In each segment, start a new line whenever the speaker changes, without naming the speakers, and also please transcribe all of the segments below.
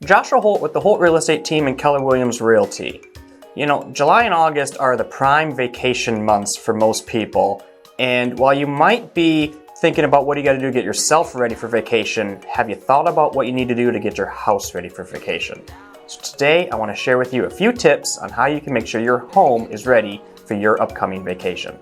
Joshua Holt with the Holt Real Estate Team and Keller Williams Realty. You know, July and August are the prime vacation months for most people. And while you might be thinking about what you got to do to get yourself ready for vacation, have you thought about what you need to do to get your house ready for vacation? So today I want to share with you a few tips on how you can make sure your home is ready for your upcoming vacation.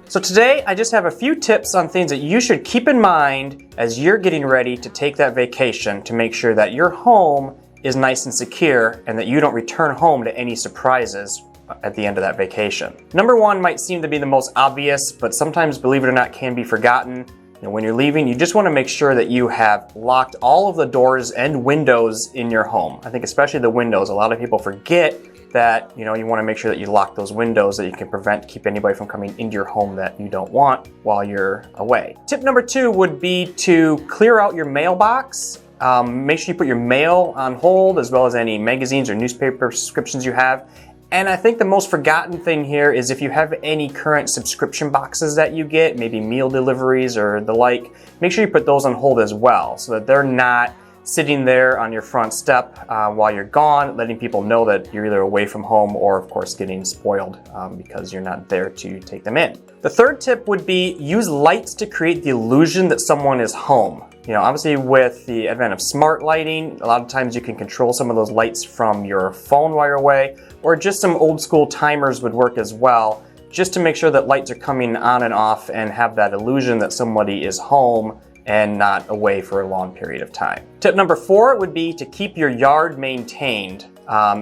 So today I just have a few tips on things that you should keep in mind as you're getting ready to take that vacation to make sure that your home is nice and secure and that you don't return home to any surprises at the end of that vacation. Number one might seem to be the most obvious, but sometimes, believe it or not, can be forgotten. You know, when you're leaving, you just want to make sure that you have locked all of the doors and windows in your home. I think especially the windows. A lot of people forget that, you want to make sure that you lock those windows so that you can keep anybody from coming into your home that you don't want while you're away. Tip number two would be to clear out your mailbox. Make sure you put your mail on hold, as well as any magazines or newspaper subscriptions you have. And I think the most forgotten thing here is if you have any current subscription boxes that you get, maybe meal deliveries or the like, make sure you put those on hold as well so that they're not sitting there on your front step while you're gone, letting people know that you're either away from home or, of course, getting spoiled because you're not there to take them in. The third tip would be use lights to create the illusion that someone is home. Obviously with the advent of smart lighting, a lot of times you can control some of those lights from your phone while you're away, or just some old school timers would work as well, just to make sure that lights are coming on and off and have that illusion that somebody is home and not away for a long period of time. Tip number four would be to keep your yard maintained.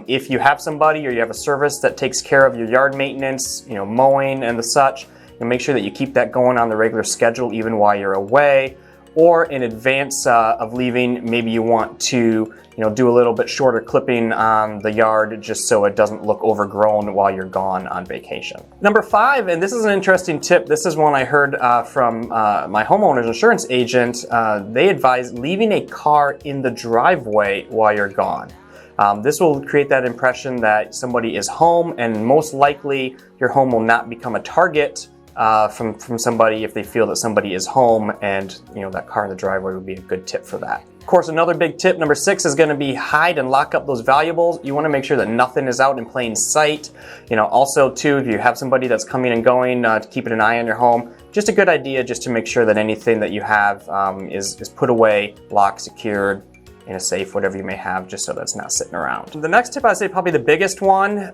If you have somebody or you have a service that takes care of your yard maintenance, mowing and the such, make sure that you keep that going on the regular schedule even while you're away. Or in advance of leaving, maybe you want to do a little bit shorter clipping on the yard just so it doesn't look overgrown while you're gone on vacation. Number five, and this is an interesting tip, this is one I heard from my homeowner's insurance agent. They advise leaving a car in the driveway while you're gone. This will create that impression that somebody is home, and most likely your home will not become a target from somebody if they feel that somebody is home, and that car in the driveway would be a good tip for that. Of course, another big tip, number six, is going to be hide and lock up those valuables. You want to make sure that nothing is out in plain sight. Also too, if you have somebody that's coming and going, keeping an eye on your home, just a good idea just to make sure that anything that you have is put away, locked, secured, in a safe, whatever you may have, just so that's not sitting around. The next tip, I'd say probably the biggest one,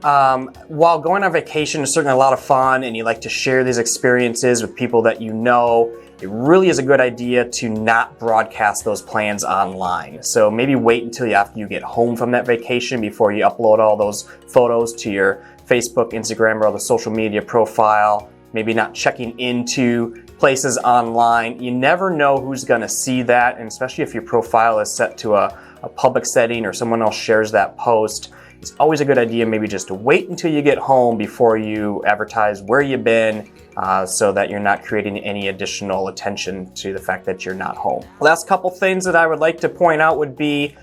while going on vacation is certainly a lot of fun and you like to share these experiences with people that you know, it really is a good idea to not broadcast those plans online. So maybe wait until after you get home from that vacation before you upload all those photos to your Facebook, Instagram, or other social media profile. Maybe not checking into places online. You never know who's going to see that, and especially if your profile is set to a public setting or someone else shares that post, it's always a good idea maybe just to wait until you get home before you advertise where you've been so that you're not creating any additional attention to the fact that you're not home. Last couple things that I would like to point out would be,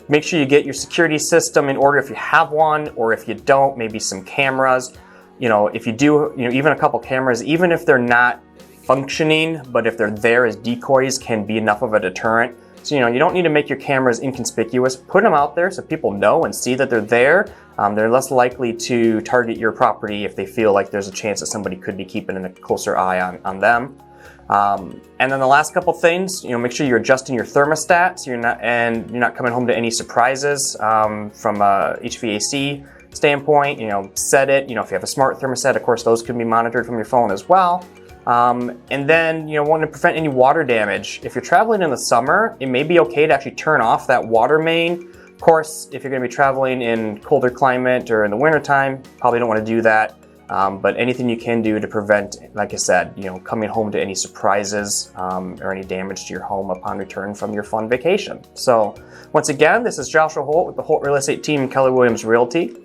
make sure you get your security system in order if you have one, or if you don't, maybe some cameras. If you do, even a couple cameras, even if they're not functioning, but if they're there as decoys, can be enough of a deterrent. So, you don't need to make your cameras inconspicuous. Put them out there so people know and see that they're there. They're less likely to target your property if they feel like there's a chance that somebody could be keeping a closer eye on them. And then the last couple things, make sure you're adjusting your thermostat so you're not coming home to any surprises from a HVAC standpoint. Set it. If you have a smart thermostat, of course, those can be monitored from your phone as well. And then, want to prevent any water damage. If you're traveling in the summer, it may be okay to actually turn off that water main. Of course, if you're going to be traveling in colder climate or in the wintertime, probably don't want to do that. But anything you can do to prevent, like I said, coming home to any surprises or any damage to your home upon return from your fun vacation. So once again, this is Joshua Holt with the Holt Real Estate Team and Keller Williams Realty.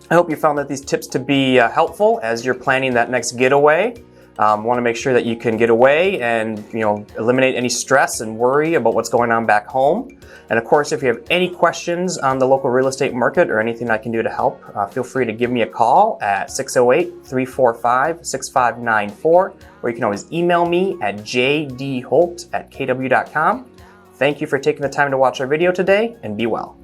I hope you found that these tips to be helpful as you're planning that next getaway. Want to make sure that you can get away and eliminate any stress and worry about what's going on back home. And of course, if you have any questions on the local real estate market or anything I can do to help, feel free to give me a call at 608-345-6594, or you can always email me at jdholt@kw.com. Thank you for taking the time to watch our video today, and be well.